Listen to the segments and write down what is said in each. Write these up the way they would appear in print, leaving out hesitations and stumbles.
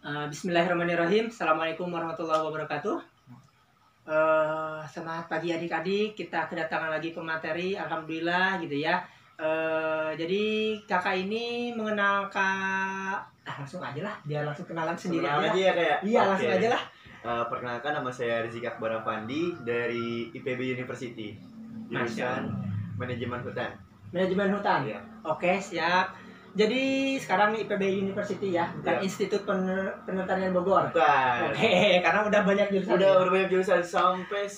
Bismillahirrahmanirrahim. Assalamualaikum warahmatullahi wabarakatuh. Selamat pagi adik-adik. Kita kedatangan lagi pemateri. Alhamdulillah gitu ya. Jadi kakak ini mengenal kak. Langsung aja lah. Biar langsung kenalan sendiri aja. Aja ya kayak. Iya okay. Langsung aja lah. Perkenalkan, nama saya Rizky Akbar Afandi dari IPB University, jurusan Manajemen Hutan. Manajemen Hutan. Ya. Oke, siap. Jadi sekarang IPB University ya, bukan Institut Pertanian Bogor. Bukan. Oke, karena udah banyak jurusan. Udah banyak jurusan sampai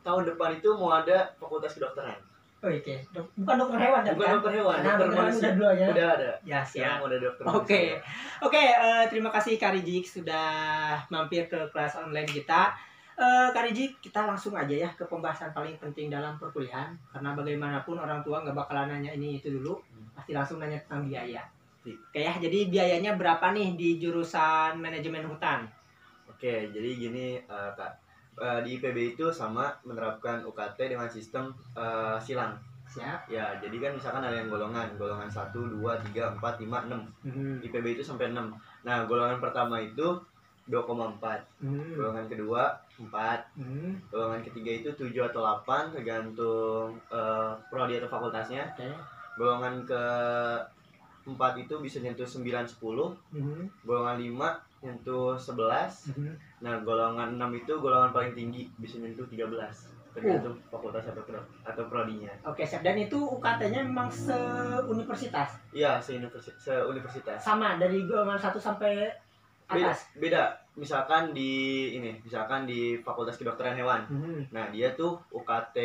tahun depan itu mau ada fakultas kedokteran. Oh, oke. Bukan dokter hewan kan? Bukan dokter hewan. Nah, dokter hewan udah dulu aja. Udah ada. Ya, siap. Udah dokter. Oke, terima kasih Kak Rijik sudah mampir ke kelas online kita. Kak Rijik, kita langsung aja ya ke pembahasan paling penting dalam perkuliahan. Karena bagaimanapun orang tua nggak bakalan nanya ini itu dulu. Pasti langsung nanya tentang biaya. Oke ya, jadi biayanya berapa nih di jurusan manajemen hutan? Oke, jadi gini Kak. Di IPB itu sama menerapkan UKT dengan sistem silang. Siap. Ya, jadi kan misalkan ada yang golongan 1, 2, 3, 4, 5, 6. IPB itu sampai 6. Nah, golongan pertama itu 2,4. Golongan kedua 4. Golongan ketiga itu 7 atau 8 tergantung prodi atau fakultasnya. Golongan ke-4 itu bisa nyentuh 9, 10. Golongan 5 nyentuh 11. Nah, golongan 6 itu golongan paling tinggi, bisa nyentuh 13. Tergantung fakultas atau prodinya. Oke, siap. Dan itu UKT-nya memang se-universitas? Iya, se-universitas. Sama dari golongan 1 sampai atas? Beda. Misalkan di Fakultas Kedokteran Hewan. Nah, dia tuh UKT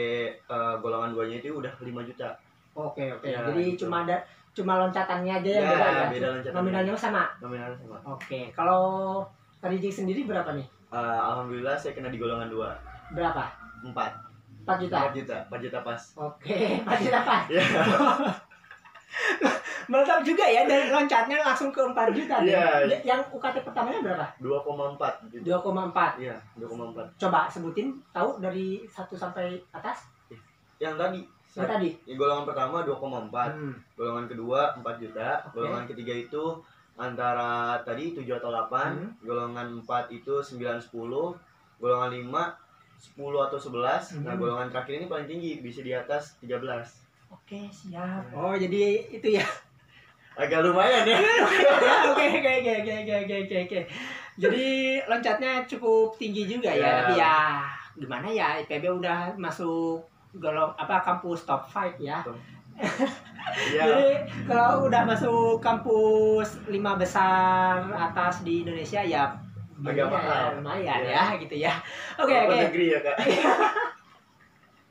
golongan 2-nya itu udah 5 juta. Oke. Ya, jadi gitu. cuma loncatannya aja yang beda ya? Beda loncatannya. Nominalnya sama? Nominalnya sama. Oke. Kalau Kak Rijik sendiri berapa nih? Alhamdulillah saya kena di golongan 2. Berapa? 4 juta? 4 juta pas. Oke, 4 juta pas. Iya. Mantap juga ya, dari loncatnya langsung ke 4 juta. Iya. Yang UKT pertamanya berapa? 2,4. 2,4. Iya, 2,4. Coba sebutin, tahu dari 1 sampai atas? Yang tadi. Yang tadi? Golongan pertama 2,4. Golongan kedua 4 juta. Golongan ketiga itu antara tadi 7 atau 8. Golongan 4 itu 9, 10. Golongan 5 10 atau 11. Nah, golongan terakhir ini paling tinggi, bisa di atas 13. Oke, siap. Oh, jadi itu ya. Agak lumayan ya. Oke. Jadi loncatnya cukup tinggi juga ya. Tapi ya gimana ya, IPB udah masuk kampus top 5 ya. Jadi kalau udah masuk kampus 5 besar atas di Indonesia ya agak mahal, lumayan ya gitu ya. Oke. Negeri ya Kak.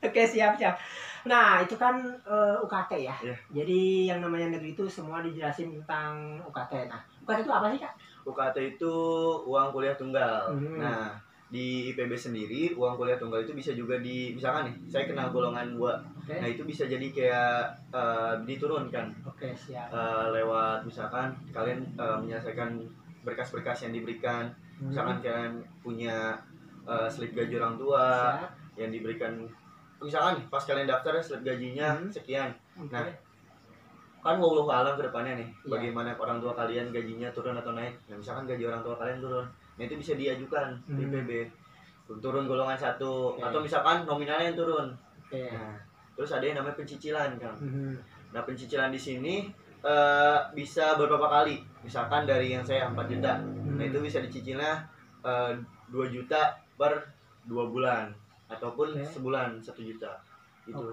Oke, siap. Nah, itu kan UKT ya. Yeah. Jadi yang namanya negeri itu semua dijelasin tentang UKT. Nah, UKT itu apa sih, Kak? UKT itu uang kuliah tunggal. Nah, di IPB sendiri uang kuliah tunggal itu bisa juga misalkan nih, saya kena golongan 2. Nah, itu bisa jadi kayak diturunkan. Oke, siap. Lewat misalkan kalian menyelesaikan berkas-berkas yang diberikan. Misalkan kalian punya slip gaji orang tua yang diberikan, misalkan nih, pas kalian daftar slip gajinya sekian. Nah, kan wallahu alam ke depannya nih, bagaimana orang tua kalian gajinya turun atau naik. Nah, misalkan gaji orang tua kalian turun, nah itu bisa diajukan di IPB. Turun golongan 1 atau misalkan nominalnya yang turun. Nah, terus ada yang namanya pencicilan kan. Nah, pencicilan di sini bisa beberapa kali. Misalkan dari yang saya 4 juta. Nah, itu bisa dicicilnya 2 juta per 2 bulan ataupun sebulan 1 juta. Gitu.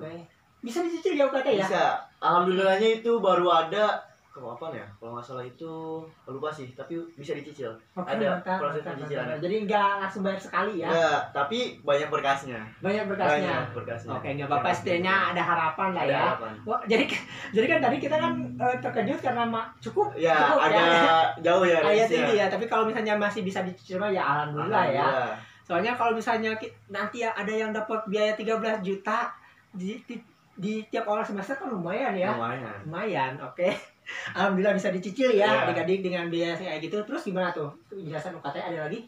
Bisa dicicil ya UKT ya? Bisa. Alhamdulillahnya itu baru ada kapan ya? Kalau nggak salah itu lupa sih, tapi bisa dicicil. Ada proses pencicilannya. Jadi nggak langsung bayar sekali ya? Ya, tapi banyak berkasnya. Banyak berkasnya. Oke, nggak apa-apa, setidaknya ada harapan lah ya. Wah, jadi kan tadi kita kan terkejut karena cukup agak jauh ya. Agak tinggi ya, tapi kalau misalnya masih bisa dicicil ya alhamdulillah ya. Soalnya kalau misalnya nanti ada yang dapat biaya 13 juta di tiap awal semester kan lumayan ya. Lumayan, oke. Alhamdulillah bisa dicicil ya adik-adik dengan biaya kayak gitu. Terus gimana tuh penjelasan UKT, ada lagi?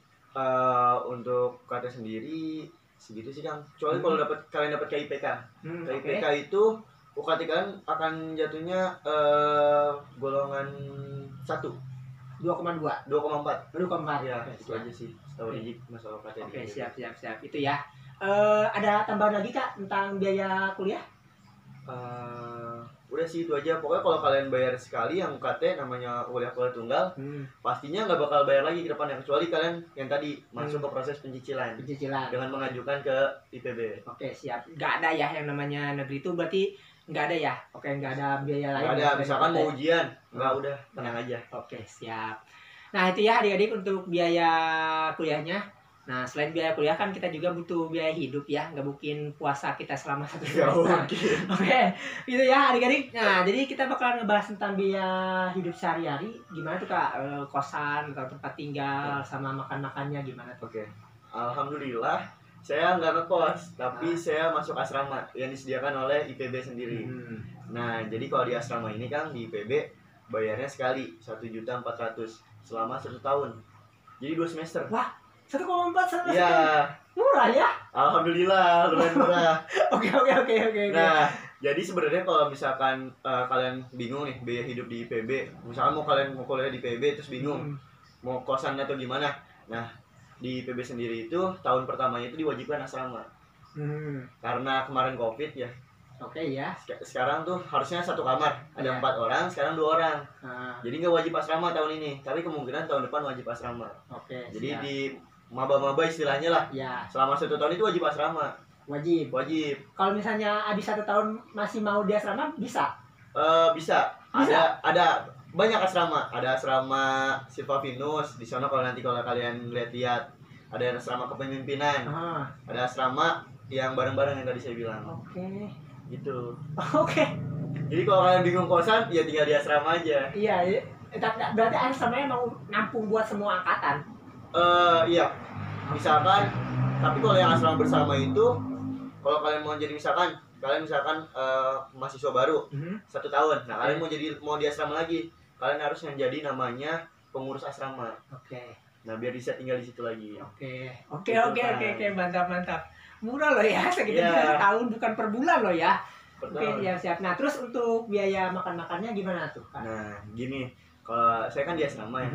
Untuk UKT sendiri segitu sih Kang. Kecuali kalau kalian dapat KIPK. KIPK itu UKT kalian akan jatuhnya golongan 1. 2,2. 2,4. 2,4. Ya, Oke, itu siap. aja sih setahu Rijik masalah UKT di Oke, IPB. siap. Itu ya. Ada tambahan lagi Kak tentang biaya kuliah? Udah sih itu aja. Pokoknya kalau kalian bayar sekali yang UKT namanya kuliah tunggal, pastinya nggak bakal bayar lagi ke depannya, kecuali kalian yang tadi masuk ke proses pencicilan dengan mengajukan ke IPB. Oke, siap. Nggak ada ya yang namanya negeri itu, berarti nggak ada ya? Oke, nggak ada biaya lain. Nggak ada, misalkan mau ujian, nggak, udah tenang aja. Oke, siap. Nah, itu ya adik-adik untuk biaya kuliahnya. Nah, selain biaya kuliah kan kita juga butuh biaya hidup ya, nggak mungkin puasa kita selama 1 semester. Oke, itu ya adik-adik. Nah, jadi kita bakal ngebahas tentang biaya hidup sehari-hari. Gimana tuh Kak, kosan atau tempat tinggal sama makan-makannya gimana tuh? Oke, alhamdulillah saya nggak ngekos, tapi saya masuk asrama yang disediakan oleh IPB sendiri. Nah, jadi kalau di asrama ini kan di IPB bayarnya sekali 1.400.000 selama 1 tahun. Jadi 2 semester. Wah, 1,4 semester. Iya. Murah ya? Alhamdulillah, lumayan murah. Oke. Nah, jadi sebenarnya kalau misalkan kalian bingung nih biaya hidup di IPB, misalkan kalian mau kuliah di IPB terus bingung mau kosan atau gimana. Nah, di IPB sendiri itu tahun pertamanya itu diwajibkan asrama. Karena kemarin COVID ya. Oke ya. Sekarang tuh harusnya 1 kamar, ada 4 orang, sekarang 2 orang. Jadi nggak wajib asrama tahun ini, tapi kemungkinan tahun depan wajib asrama. Oke. Jadi di maba-maba istilahnya lah. Ya. Selama 1 tahun itu wajib asrama. Wajib. Kalau misalnya habis 1 tahun masih mau di asrama bisa? Bisa. Ada banyak asrama. Ada asrama Silvavinus di sana kalau kalian lihat ada asrama kepemimpinan. Ada asrama yang bareng-bareng yang tadi saya bilang. Oke. Gitu. Oke. Jadi kalau kalian bingung kosan, ya tinggal di asrama aja. Iya. Berarti asramanya mau nampung buat semua angkatan? Iya. Misalkan, tapi kalau yang asrama bersama itu, kalau kalian mau jadi misalkan mahasiswa baru 1 tahun, nah kalian mau di asrama lagi, kalian harus yang jadi namanya pengurus asrama. Oke. Nah biar bisa tinggal di situ lagi. Oke, mantap. Murah loh ya, segitu 1 tahun, bukan per bulan loh ya. Oke, siap. Nah, terus untuk biaya makan-makannya gimana tuh, Kak? Nah, gini, kalau saya kan di asrama ya,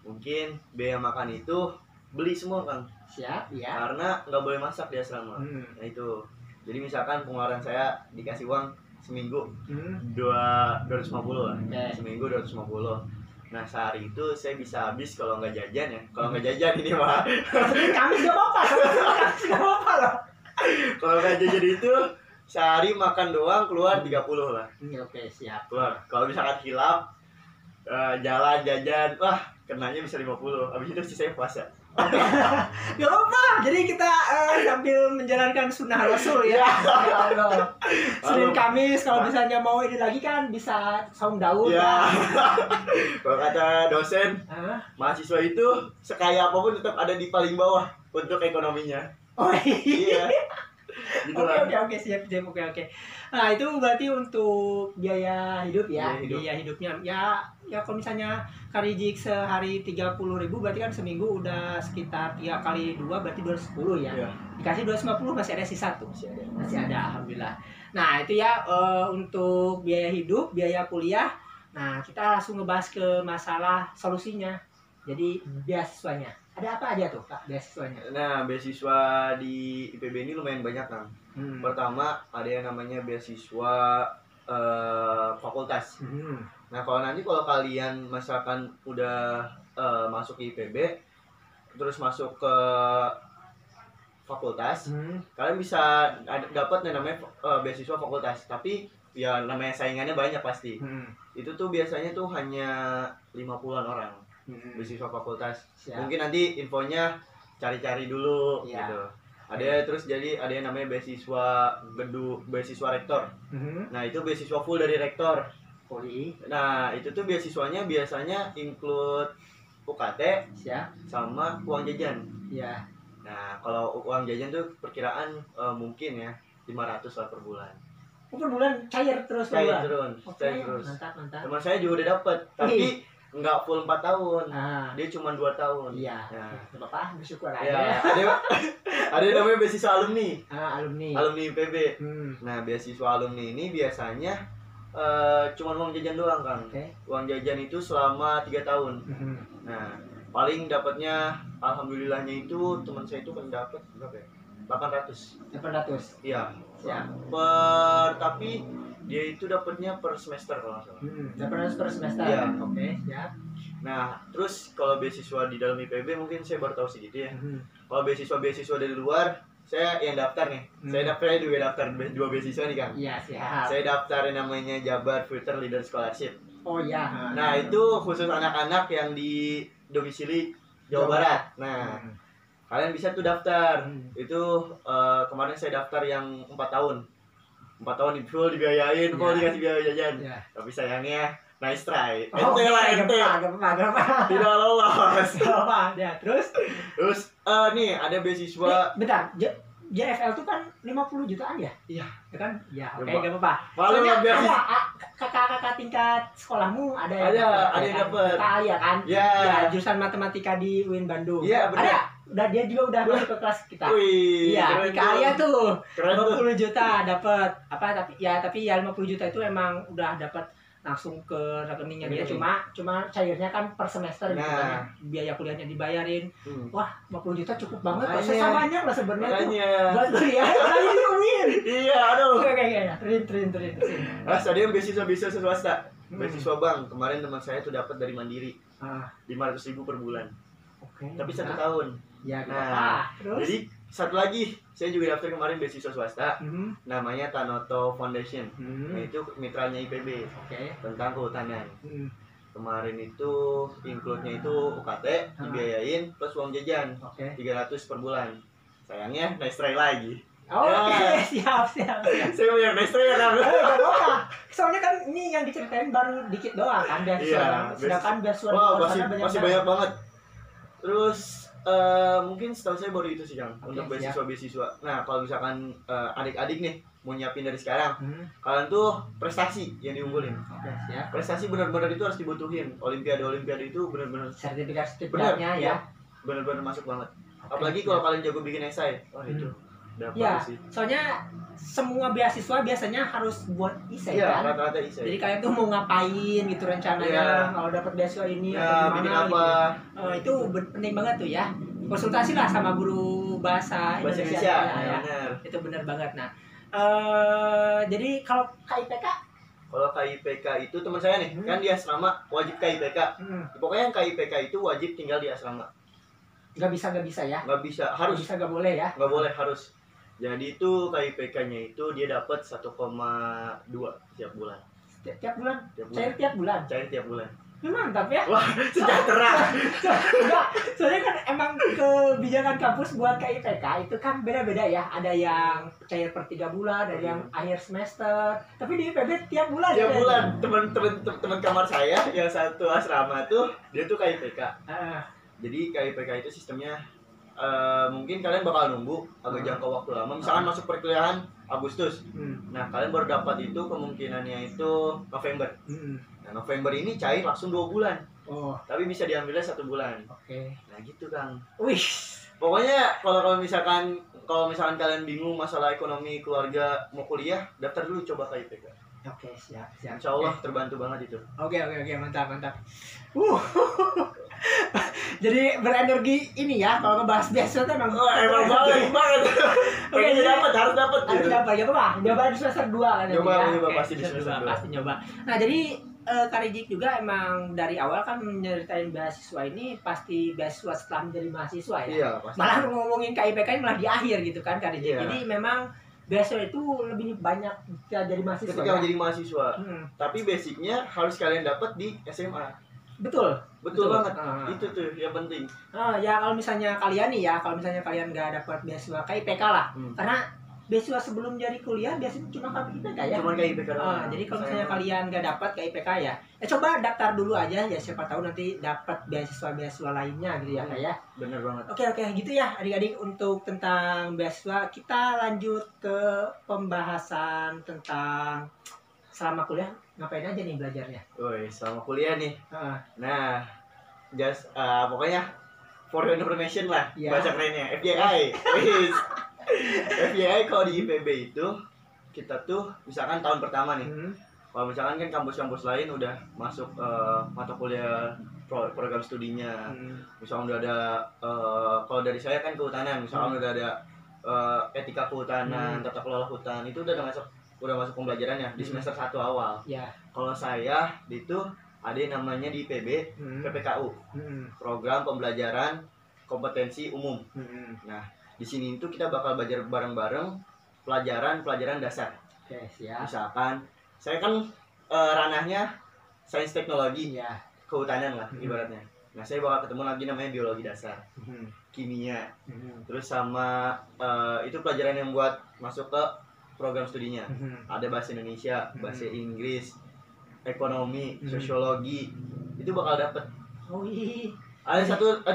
mungkin biaya makan itu beli semua Kang. Siap, ya. Karena nggak boleh masak di asrama. Nah itu. Jadi misalkan pengeluaran saya dikasih uang seminggu 250 lah. Seminggu 250. Nah sehari itu saya bisa habis kalau nggak jajan ya. Kalau nggak jajan ini mah. Kamis nggak apa-apa loh. Kalau nggak jajan itu sehari makan doang keluar 30 lah. Oke, siap. Keluar. Kalau misalkan hilap jalan jajan, wah kenanya bisa 50. Habis itu sih saya puasa. Gak apa-apa. Jadi kita sambil menjalankan sunnah Rasul ya. Senin Kamis kalau misalnya mau ini lagi kan bisa saum Daud. Ya. Kalau kata dosen, mahasiswa itu sekaya apapun tetap ada di paling bawah untuk ekonominya. Oh iya. Gitu Oke, siap. Oke. Nah, itu berarti untuk biaya hidup ya. Biaya hidupnya. Ya kalau misalnya Karijik sehari 30.000 berarti kan seminggu udah sekitar 3 kali 2 berarti 210 ya. Dikasih 250 masih ada sisa tuh. Masih ada, alhamdulillah. Nah, itu ya untuk biaya hidup, biaya kuliah. Nah, kita langsung ngebahas ke masalah solusinya. Jadi beasiswanya. Ada apa aja tuh Kak beasiswanya? Nah, beasiswa di IPB ini lumayan banyak Kang. Pertama ada yang namanya beasiswa fakultas. Nah kalau kalian misalkan udah masuk ke IPB terus masuk ke fakultas, kalian bisa dapat yang namanya beasiswa fakultas. Tapi ya namanya saingannya banyak pasti. Itu tuh biasanya tuh hanya 50-an orang beasiswa fakultas. Mungkin nanti infonya cari-cari dulu gitu. Ada yang namanya beasiswa rektor. Nah itu beasiswa full dari rektor. Nah itu tuh beasiswanya biasanya include UKT sama uang jajan. Nah kalau uang jajan tuh perkiraan mungkin ya 500 lah per bulan. Per bulan cair terus. Mantap. Teman saya juga udah dapat, tapi nggak full 4 tahun. Dia cuma 2 tahun. Bapak bersyukur aja. Ya, ada yang namanya beasiswa alumni. Alumni IPB. Nah, beasiswa alumni ini biasanya cuma uang jajan doang kan. Oke. Uang jajan itu selama 3 tahun. Nah, paling dapatnya alhamdulillahnya itu teman saya itu kan dapat berapa ya? 800. 800. Iya. Ya. Tapi dia itu dapatnya per semester kalau nggak salah. 800 per semester. Iya. Oke, siap. Nah, terus kalau beasiswa di dalam IPB mungkin saya baru tahu segitu ya. Mhm. Kalau beasiswa dari luar, saya yang daftar nih. Saya juga daftar 2 beasiswa nih, Kang. Iya, siap. Saya daftar yang namanya Jabar Future Leader Scholarship. Oh iya. Nah, itu khusus anak-anak yang di domisili Jawa Barat. Nah, kalian bisa tuh daftar. Itu kemarin saya daftar yang 4 tahun. 4 tahun di full dibiayain, full dikasih biaya jajan. Tapi sayangnya nice try. Ente lah, ente. Gak apa-apa. Tidak lolos. Gak apa. Ya, terus Nih ada beasiswa. bentar. JFL itu kan 50 jutaan ya? Iya. Ya kan? Ya, oke, Coba. gak apa-apa. Malu Soalnya beasiswa. ada kakak-kakak tingkat sekolahmu ada yang Ada yang dapet. Kak kan? Ya. Ya, jurusan matematika di UIN Bandung. Iya, benar. Ada. Dia juga udah masuk ke kelas kita. Wih. Iya, keren di Kak tuh. Keren tuh. 50 juta dapat. Tapi ya 50 juta itu emang udah dapat langsung ke rekeningnya dia, cuma cairnya kan per semester gitu kan. Biaya kuliahnya dibayarin. Wah, 50 juta cukup banget. Saya banyak lah sebenarnya tuh. Buat kuliah lagi di UIN. Iya, aduh. Oke. Trin. Mas, ada yang beasiswa swasta. Beasiswa bank. Kemarin teman saya tuh dapat dari Mandiri. 500.000 per bulan. Oke. Tapi 1 tahun. Ya, terus? Jadi satu lagi, saya juga daftar kemarin beasiswa swasta. Namanya Tanoto Foundation. Nah, itu mitranya IPB. Oke. Tentang kehutanan. Kemarin itu include-nya itu UKT dibiayain plus uang jajan. 300 per bulan. Sayangnya nice try lagi. Oke, siap. Saya mau yang nice try ya, Kang. Soalnya kan ini yang diceritain baru dikit doang kan beasiswa. Sedangkan beasiswa masih banyak banget. Terus mungkin setahu saya baru itu sih, Kang, untuk beasiswa. Nah, kalau misalkan adik-adik nih mau nyiapin dari sekarang, kalian tuh prestasi yang diunggulin. Oke, siap. Prestasi benar-benar itu harus dibutuhin. Olimpiade itu benar-benar sertifikatnya ya. Benar-benar masuk banget. Apalagi kalau kalian jago bikin esai. Itu udah ya, bagus sih. soalnya semua beasiswa biasanya harus buat esai kan. Iya, rata-rata esai. Jadi kalian tuh mau ngapain gitu rencananya kalau dapat beasiswa ini atau bikin gimana apa? Gitu. Itu penting banget tuh ya. Konsultasi lah sama guru bahasa Indonesia. Ya. Benar. Itu benar banget. Nah, jadi kalau KIPK? Kalau KIPK itu teman saya nih, kan di asrama wajib KIPK. Pokoknya yang KIPK itu wajib tinggal di asrama. Nggak bisa ya? Nggak bisa, harus. Nggak boleh ya? Nggak boleh, harus. Jadi itu KIPK-nya itu dia dapat 1,2 tiap bulan. Tiap bulan? Cair tiap bulan? Cair tiap bulan. Mantap ya? Wah, sejahtera. Soalnya kan emang kebijakan kampus buat KIPK itu kan beda-beda ya. Ada yang cair per 3 bulan, ada yang akhir semester. Tapi di IPB tiap bulan. Tiap bulan. Teman kamar saya yang satu asrama tuh dia tuh KIPK. Jadi KIPK itu sistemnya mungkin kalian bakal nunggu agak jangka waktu lama. Misalkan masuk perkuliahan Agustus. Nah, kalian baru dapat itu kemungkinannya itu November. Nah, November ini cair langsung 2 bulan. Tapi bisa diambilnya 1 bulan. Oke. Nah, gitu, Kang. Wih. Pokoknya kalau misalkan kalian bingung masalah ekonomi keluarga mau kuliah, daftar dulu coba KIPK. Oke, siap. Insya Allah terbantu banget itu. Oke, mantap. Jadi berenergi ini ya kalau ngebahas beasiswa tuh emang banget. Oke, harus dapat. Ya apa? Nyoba di semester 2 kan. Nyoba pasti di semester 2. Pasti nyoba. Nah, jadi Kak Rijik juga emang dari awal kan menyeritain beasiswa ini pasti beasiswa setelah menjadi mahasiswa ya. Iya, pasti. Malah ngomongin KIPK malah di akhir gitu kan Kak Rijik. Iya. Jadi memang beasiswa itu lebih banyak jadi mahasiswa. Ketika menjadi mahasiswa. Tapi basicnya harus kalian dapat di SMA. Betul banget. Itu tuh yang penting. Ya kalau misalnya kalian nggak dapat beasiswa KIPK lah. Karena beasiswa sebelum jadi kuliah biasanya cuma KIPK ya. Cuma KIPK doang. Jadi kalau misalnya kalian nggak dapat KIPK ya coba daftar dulu aja ya, siapa tahu nanti dapat beasiswa lainnya gitu ya kayak. Bener banget. Oke gitu ya adik-adik untuk tentang beasiswa. Kita lanjut ke pembahasan tentang selama kuliah ngapain aja nih belajarnya. Woi, selama kuliah nih. Nah, pokoknya for your information lah, bahasa kerennya FYI. FYI kalau di IPB itu kita tuh misalkan tahun pertama nih. Kalau misalkan kan kampus-kampus lain udah masuk mata kuliah program studinya. Misalkan udah ada kalau dari saya kan kehutanan, misalkan udah ada etika kehutanan, tata kelola hutan, itu udah masuk pembelajarannya di semester 1 awal. Ya. Kalau saya itu ada yang namanya di PB, PPKU, program pembelajaran kompetensi umum. Nah, di sini itu kita bakal belajar bareng-bareng pelajaran dasar. Oke, siap. Misalkan saya kan ranahnya sains teknologi, Ya. kehutanan lah ibaratnya. Nah, saya bakal ketemu lagi namanya biologi dasar, kimia, terus sama itu pelajaran yang buat masuk ke program studinya. Ada bahasa Indonesia, bahasa Inggris, ekonomi, sosiologi, itu bakal dapet. Oh iya. Ada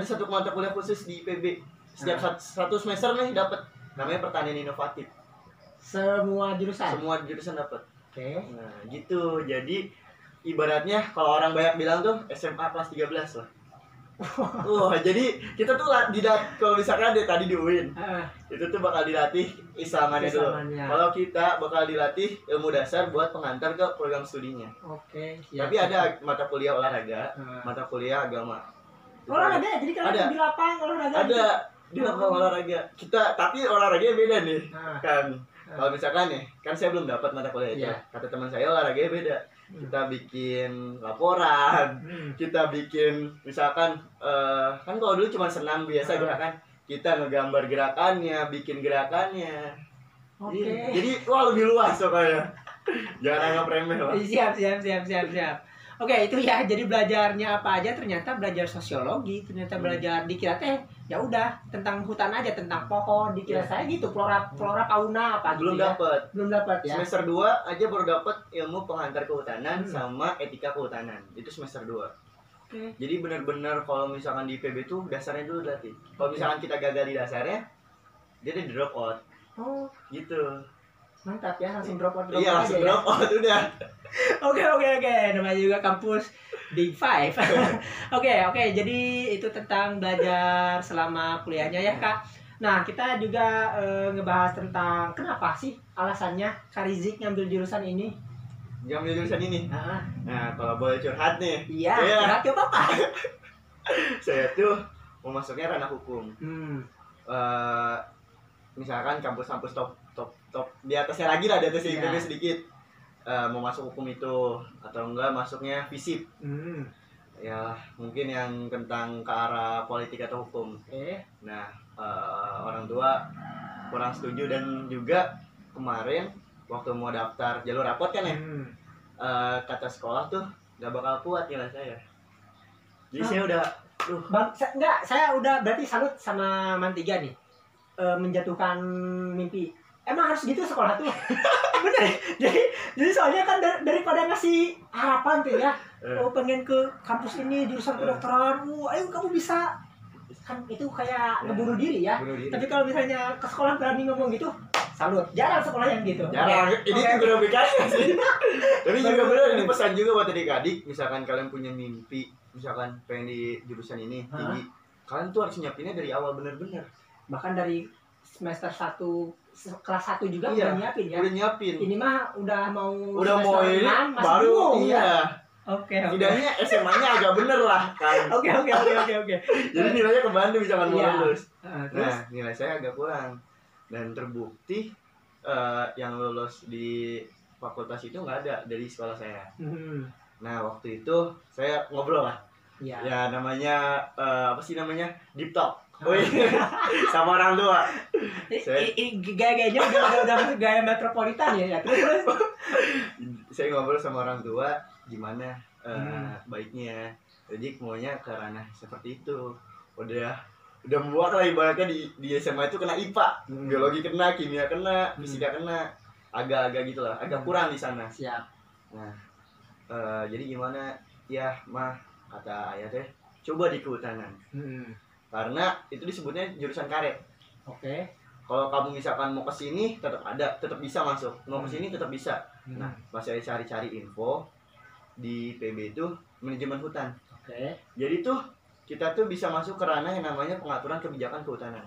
satu mata kuliah khusus di IPB. Setiap satu semester nih dapat, namanya pertanian inovatif. Semua jurusan. Semua jurusan dapat. Oke. Nah, gitu. Jadi ibaratnya kalau orang banyak bilang tuh SMA kelas 13 lah. Jadi kita tuh kalau misalkan tadi di UIN, itu tuh bakal dilatih islamannya dulu. Kalau kita bakal dilatih ilmu dasar buat pengantar ke program studinya. Oke. Tapi ada mata kuliah olahraga, mata kuliah agama. Olahraga, jadi kalau ada di lapang olahraga. Ada di lapang olahraga. Tapi olahraganya beda nih, kan. Kalau misalkan nih, kan saya belum dapat mata kuliah itu. Kata teman saya olahraganya beda. Kita bikin laporan, kita bikin misalkan kan kalau dulu cuma senam biasa gerakan, kita ngegambar gerakannya, bikin gerakannya. Jadi lebih luas pokoknya. Jangan anggap remeh lah. Siap. Oke, itu ya. Jadi belajarnya apa aja, ternyata belajar sosiologi, ternyata belajar, dikira teh ya udah tentang hutan aja, tentang pohon, dikira saya gitu, flora fauna apa belum gitu. Belum dapat ya. Semester 2 aja baru dapat ilmu penghantar kehutanan sama etika kehutanan. Itu semester 2. Jadi benar-benar kalau misalkan di PB tuh dasarnya dulu dilatih. Kalau misalkan kita gagal di dasarnya, dia di drop out. Gitu. Mantap ya, langsung drop out. Iya, langsung drop out udah. Oke. Namanya juga kampus Big Five. Oke. Jadi itu tentang belajar selama kuliahnya ya, Kak. Nah, kita juga ngebahas tentang kenapa sih alasannya Kak Rizik ngambil jurusan ini. Ngambil jurusan ini? Nah, kalau boleh curhat nih. Iya, curhat ke Bapak. Saya tuh mau masuknya ranah hukum. Misalkan kampus-kampus top di atasnya lagi lah, di atasnya IPB sedikit, mau masuk hukum itu atau enggak masuknya FISIP. Ya mungkin yang tentang ke arah politik atau hukum. Nah, orang tua kurang setuju, dan juga kemarin waktu mau daftar jalur rapot kan ya, kata sekolah tuh gak bakal kuat nilai saya. Jadi saya udah saya udah berarti salut sama Mantiga nih, menjatuhkan mimpi. Emang harus gitu sekolah tuh. Bener. Jadi soalnya kan daripada ngasih harapan tuh ya, pengen ke kampus ini jurusan kedokteran, ayo kamu bisa, kan itu kayak ngebunuh diri ya. Tapi kalau misalnya ke sekolah berani ngomong gitu, salut. Jarang sekolah yang gitu. Jarang. Ini juga aplikasi sih. Tapi juga bener, ini pesan juga buat adik-adik, misalkan kalian punya mimpi, misalkan pengen di jurusan ini tinggi, kalian tuh harus nyiapinnya dari awal bener-bener. Bahkan dari semester 1 kelas 1 juga udah nyiapin ya. Udah nyiapin. Ini mah udah mau ini baru iya. Oke. Tidaknya SMA-nya agak bener lah kan. Oke. Jadi nilainya ke Bandung misalkan mau lulus. Nah, nilai saya agak kurang. Dan terbukti yang lulus di fakultas itu nggak ada dari sekolah saya. Nah, waktu itu saya ngobrol lah. Ya namanya apa sih namanya? Deep talk. Sama orang tua. Gaya-gayanya udah masuk gaya metropolitan ya. Terus saya ngobrol sama orang tua gimana baiknya. Jadi maunya ke ranah seperti itu. Udah muak lah ibaratnya di SMA itu kena IPA, biologi kena, kimia kena, fisika kena, agak-agak gitulah, agak kurang di sana. Siap. Nah, jadi gimana ya mah, kata ayah teh, coba di kehutanan. Karena itu disebutnya jurusan karet. Kalau kamu misalkan mau ke sini tetap bisa masuk. Mau ke sini tetap bisa. Nah, pas saya cari-cari info di PB itu manajemen hutan. Jadi tuh kita tuh bisa masuk ke ranah yang namanya pengaturan kebijakan kehutanan.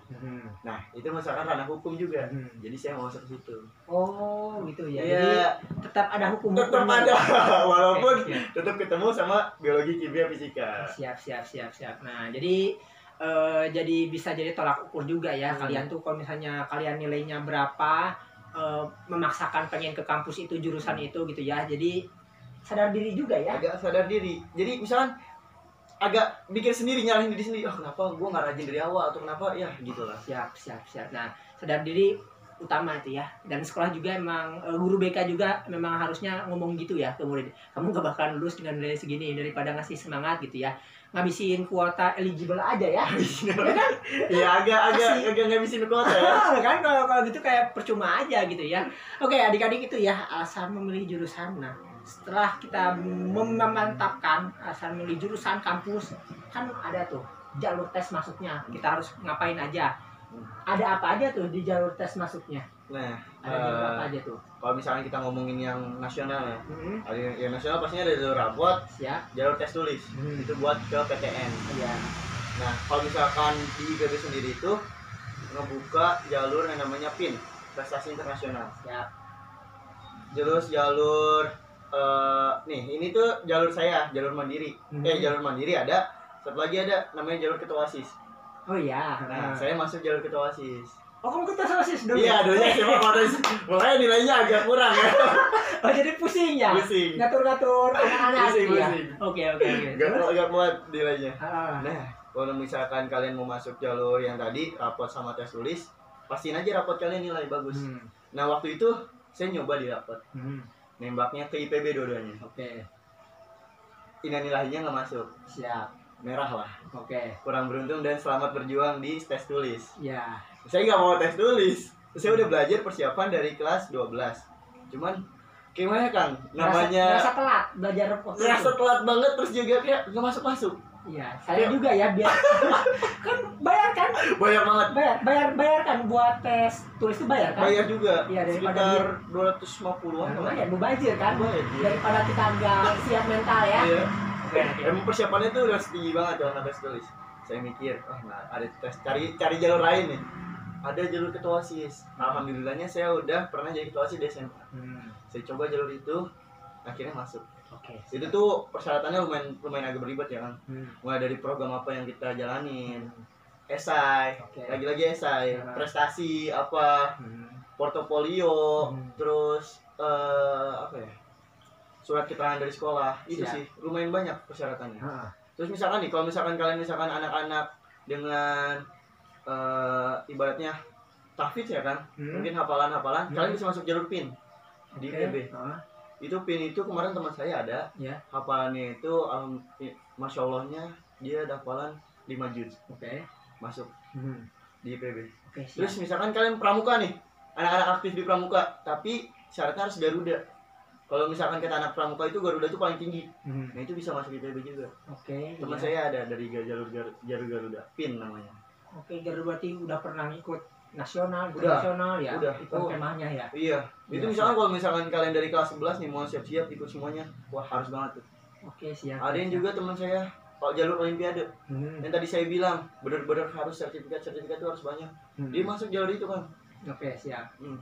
Nah, itu misalkan ranah hukum juga. Jadi saya mau masuk ke situ. Oh, gitu ya. Iya. Jadi tetap ada hukum. Tetap ada, walaupun Oke, siap. tetap ketemu sama biologi, kimia, fisika. Siap. Nah, jadi bisa jadi tolak ukur juga ya. Kalian tuh kalau misalnya kalian nilainya berapa, memaksakan pengen ke kampus itu jurusan itu gitu ya. Jadi sadar diri juga ya. Agak sadar diri. Jadi misalkan agak mikir sendiri, nyalahin diri sendiri. Kenapa gue nggak rajin dari awal atau kenapa ya gitulah. Siap. Nah, sadar diri utama itu ya. Dan sekolah juga emang guru BK juga memang harusnya ngomong gitu ya ke murid. Kamu gak bakal lulus dengan nilai segini, daripada ngasih semangat gitu ya. Ngabisin kuota eligible aja ya. Ya kan? Ya agak ngabisin kuota ya. Kan kalau gitu kayak percuma aja gitu ya. Oke, adik-adik itu ya alasan memilih jurusan. Nah, setelah kita memantapkan alasan memilih jurusan kampus, kan ada tuh jalur tes masuknya. Kita harus ngapain aja? Ada apa aja tuh di jalur tes masuknya? Nah, Ada jalur apa aja tuh? kalau misalnya kita ngomongin yang nasional ya, yang nasional pastinya ada jalur rapot, Siap. jalur tes tulis. Itu buat ke PTN. Iya. Nah, kalau misalkan di IPB sendiri itu ngebuka jalur yang namanya PIN, prestasi internasional. Siap. Jalur nih, ini tuh jalur saya, jalur mandiri. Jalur mandiri ada, satu lagi ada namanya jalur ketua OSIS. Oh iya. Nah, saya masuk jalur ketua OSIS. Oh, kamu ketua OSIS dong? Iya, dulunya SMA OSIS. Makanya nilainya agak kurang ya. Oh, jadi pusing ya? Pusing. Ngatur-ngatur anak-anak gitu ya? Pusing. Oke. Agak kuat nilainya. Ah. Nah, kalau misalkan kalian mau masuk jalur yang tadi, rapot sama tes tulis, pastiin aja rapot kalian nilai bagus. Nah, waktu itu saya nyoba di rapot. Nembaknya ke IPB dua-duanya. Oke. Nilainya nggak masuk. Siap. Merah lah. Oke. Kurang beruntung dan selamat berjuang di tes tulis. Ya. Saya nggak mau tes tulis. Saya udah belajar persiapan dari kelas 12. Cuman gimana kan? Namanya Rasa telat belajar waktu itu. rasa telat banget, terus juga kayak nggak masuk-masuk. Iya, saya juga ya biar kan bayar kan? Banyak banget. Bayar kan buat tes tulis itu bayar kan? Bayar juga. Iya, daripada Sekitar 250-an. lumayan mubazir kan? Lumayan, iya. Daripada kita nggak siap mental ya. Iya. Oke. Emang persiapannya tuh udah tinggi banget kalau tes tulis. Saya mikir, nah ada tes, cari jalur lain nih. Ada jalur ketua OSIS. Alhamdulillahnya saya udah pernah jadi ketua OSIS di SMA. Saya coba jalur itu, akhirnya masuk. Oke. Itu tuh persyaratannya lumayan agak berlibat ya kan. Mulai dari program apa yang kita jalanin, esai, Oke. lagi-lagi esai, prestasi apa, portofolio, terus apa ya, surat keterangan dari sekolah. Itu Siap. sih lumayan banyak persyaratannya. Ah. Terus misalkan nih, kalau misalkan kalian anak-anak dengan ibaratnya tahfidz ya kan, mungkin hafalan-hafalan, kalian bisa masuk jalur PIN di IPB. Itu PIN itu kemarin teman saya ada, Ya. hafalannya itu masya Allahnya dia ada hafalan 5 juz. Oke. Masuk di IPB. Oke, siap. Terus misalkan kalian pramuka nih, anak-anak aktif di pramuka, tapi syaratnya harus Garuda. Kalau misalkan kata anak pramuka itu Garuda itu paling tinggi. Nah itu bisa masuk IPB juga. Oke. Teman iya. saya ada dari jalur Garuda, PIN namanya. Oke, Garuda berarti udah pernah ikut nasional, Udah. internasional ya? Udah. Ikut kemahnya ya? Iya. Itu Iya, misalkan kalau misalkan kalian dari kelas 11 nih mau siap-siap ikut semuanya, wah harus banget tuh. Oke, siap. Ada yang juga teman saya kalau jalur olimpiade. Hmm. Yang tadi saya bilang benar-benar harus sertifikat itu harus banyak. Dia masuk jalur itu kan. Oke, siap. Hmm.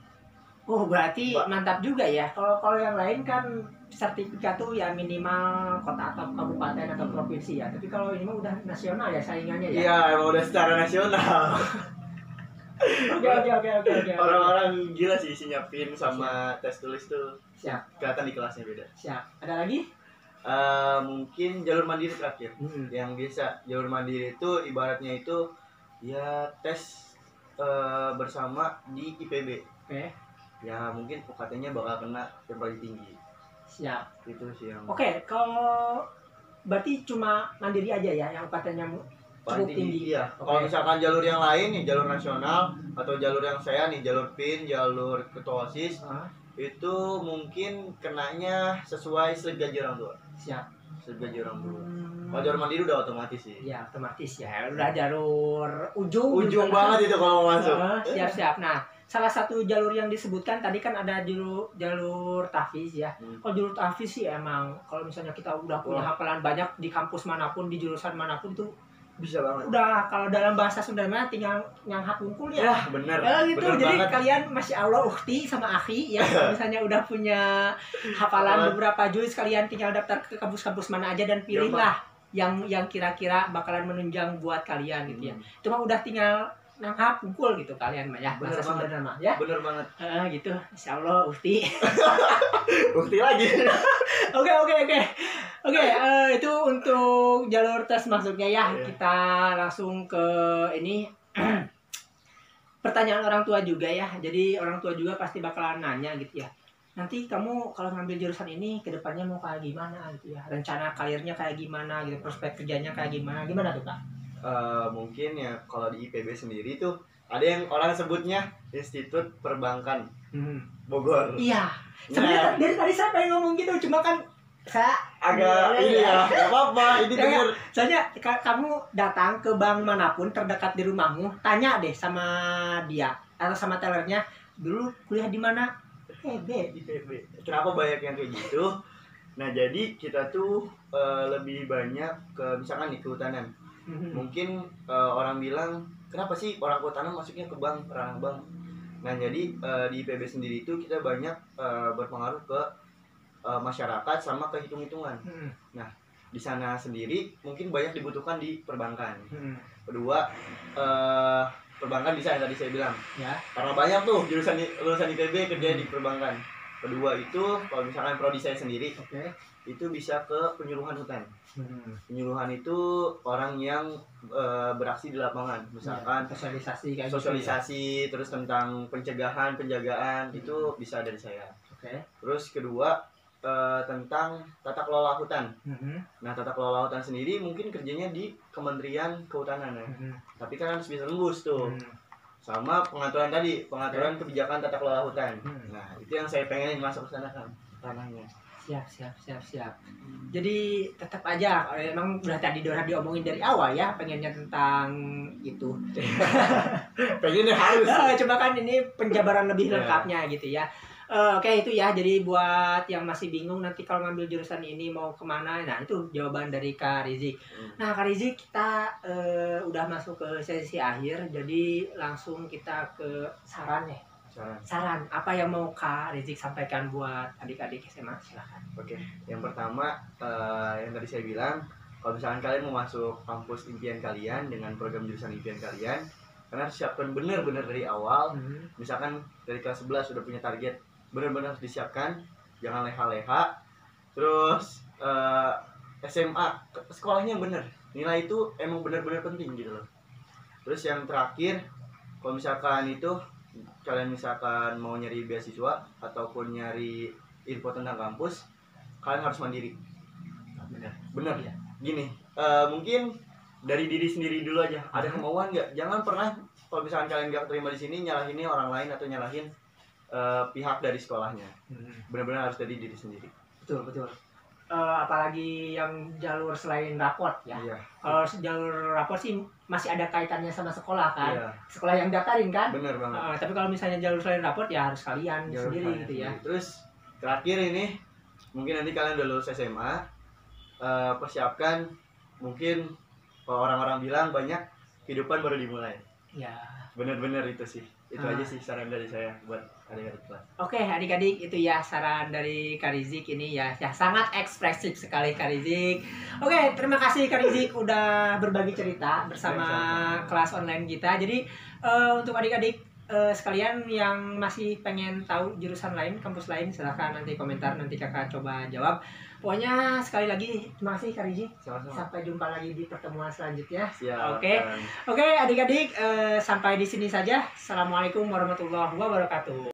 Oh, berarti Mbak. mantap juga ya. Kalau yang lain kan sertifikat tuh ya minimal kota atau kabupaten atau provinsi ya. Tapi kalau ini mah udah nasional ya saingannya ya. Iya, emang udah secara nasional. Oke. Orang-orang gila sih isinya PIN sama tes tulis tuh. Siap. Kelihatan di kelasnya beda. Siap. Ada lagi? Mungkin jalur mandiri terakhir. Hmm. Yang biasa jalur mandiri itu ibaratnya itu ya tes bersama di IPB. Oke. Ya mungkin UKT-nya bakal kena yang paling tinggi. Siap. Itu sih yang Oke, kalau berarti cuma mandiri aja ya yang katanya paling cukup tinggi. Iya. Oke. Kalau misalkan jalur yang lain nih, jalur nasional atau jalur yang saya nih, jalur PIN, jalur ketua OSIS, Ah, itu mungkin kenanya sesuai slip gaji orang tua. siap. Slip gaji orang tua. Kalau jalur mandiri udah otomatis sih. Ya, otomatis ya. Udah jalur ujung. Ujung juga. banget itu kalau mau masuk. Siap. Nah, salah satu jalur yang disebutkan tadi kan ada jalur tahfiz ya. Kalau jalur tahfiz sih emang kalau misalnya kita udah punya Wah. hafalan banyak di kampus manapun, di jurusan manapun itu Bisa banget. Udah kalau dalam bahasa Sunda mah tinggal nyanghap hungkul ya. Ya, bener. Gitu. Bener Jadi banget. kalian masya Allah ukti sama akhi ya. Kalau misalnya udah punya hafalan beberapa juz, kalian tinggal daftar ke kampus-kampus mana aja dan pilihlah yang kira-kira bakalan menunjang buat kalian gitu ya. Cuma udah tinggal nyanghap hungkul gitu kalian mah ya. Bahasa Sunda mah ya. Bener banget. Gitu. Insya Allah ukti. Ukti lagi. Oke, itu untuk jalur tes masuknya ya. Kita langsung ke ini pertanyaan orang tua juga ya. Jadi orang tua juga pasti bakalan nanya gitu ya. Nanti kamu kalau ngambil jurusan ini kedepannya mau kayak gimana gitu ya? Rencana karirnya kayak gimana gitu, prospek kerjanya kayak gimana? Gimana tuh Kak? Mungkin ya kalau di IPB sendiri tuh ada yang orang sebutnya Institut Perbankan Bogor. Iya. Sebenarnya dari tadi saya pengen ngomong gitu, cuma kan saya agak ini ya, nggak apa-apa, ini bener. Soalnya kamu datang ke bank manapun terdekat di rumahmu, tanya deh sama dia atau sama tellernya, dulu kuliah di mana? IPB. Kenapa banyak yang kayak gitu? Nah jadi kita tuh lebih banyak ke misalkan di kehutanan. Mungkin orang bilang kenapa sih orang kehutanan masuknya ke bank, ranah bank. Nah jadi di IPB sendiri itu kita banyak berpengaruh ke masyarakat sama ke hitung-hitungan. Nah di sana sendiri mungkin banyak dibutuhkan di perbankan. Kedua perbankan bisa yang tadi saya bilang ya, karena banyak tuh lulusan IPB kerja di perbankan. Kedua itu kalau misalkan prodi saya sendiri itu bisa ke penyuluhan hutan. Penyuluhan itu orang yang beraksi di lapangan, misalkan sosialisasi terus tentang pencegahan, penjagaan itu bisa dari saya. Terus kedua tentang tata kelola hutan. Nah tata kelola hutan sendiri mungkin kerjanya di Kementerian Kehutanan ya. Tapi kan harus bisa nembus tuh. Sama pengaturan pengaturan kebijakan tata kelola hutan. Nah itu yang saya pengen masuk ke sana kan tanahnya. Siap. Jadi tetap aja, emang udah tadi udah diomongin dari awal ya, pengennya tentang itu. Pengennya harus. Coba kan ini penjabaran lebih lengkapnya gitu ya. Oke itu ya, jadi buat yang masih bingung nanti kalau ngambil jurusan ini mau kemana, nah itu jawaban dari Kak Rizik. Nah Kak Rizik, kita udah masuk ke sesi akhir, jadi langsung kita ke saran ya. Saran apa yang mau Kak Rizik sampaikan buat adik-adik SMA, silahkan. Oke, yang pertama yang tadi saya bilang, kalau misalkan kalian mau masuk kampus impian kalian dengan program jurusan impian kalian, kalian harus siapkan benar-benar dari awal. Misalkan dari kelas 11 sudah punya target, benar-benar harus disiapkan, jangan leha-leha. Terus SMA sekolahnya yang benar, nilai itu emang benar-benar penting gitu loh. Terus yang terakhir, kalau misalkan itu kalian misalkan mau nyari beasiswa ataupun nyari info tentang kampus, kalian harus mandiri. Benar ya. Gini, mungkin dari diri sendiri dulu aja. Ada kemauan nggak? Jangan pernah kalau misalkan kalian nggak terima di sini nyalahinnya orang lain atau nyalahin pihak dari sekolahnya. Benar-benar harus dari diri sendiri. Betul. Apalagi yang jalur selain raport ya. Kalau jalur raport sih masih ada kaitannya sama sekolah kan. Sekolah yang daftarin kan. Bener banget. Tapi kalau misalnya jalur selain raport ya harus kalian sendiri gitu ya. Terus terakhir ini mungkin nanti kalian udah lulus SMA, persiapkan mungkin kalau orang-orang bilang banyak kehidupan baru dimulai. Ya. Bener-bener itu sih. Itu aja sih saran dari saya buat adik-adik kelas. Oke, adik-adik itu ya saran dari Kak Rizik ini ya sangat ekspresif sekali Kak Rizik. Oke, terima kasih Kak Rizik udah berbagi cerita bersama kelas online kita. Jadi untuk adik-adik sekalian yang masih pengen tahu jurusan lain, kampus lain, silahkan nanti komentar, nanti kakak coba jawab. Pokoknya sekali lagi terima kasih Kak Rizik. Sampai jumpa lagi di pertemuan selanjutnya. Oke, adik-adik sampai di sini saja. Assalamualaikum warahmatullahi wabarakatuh.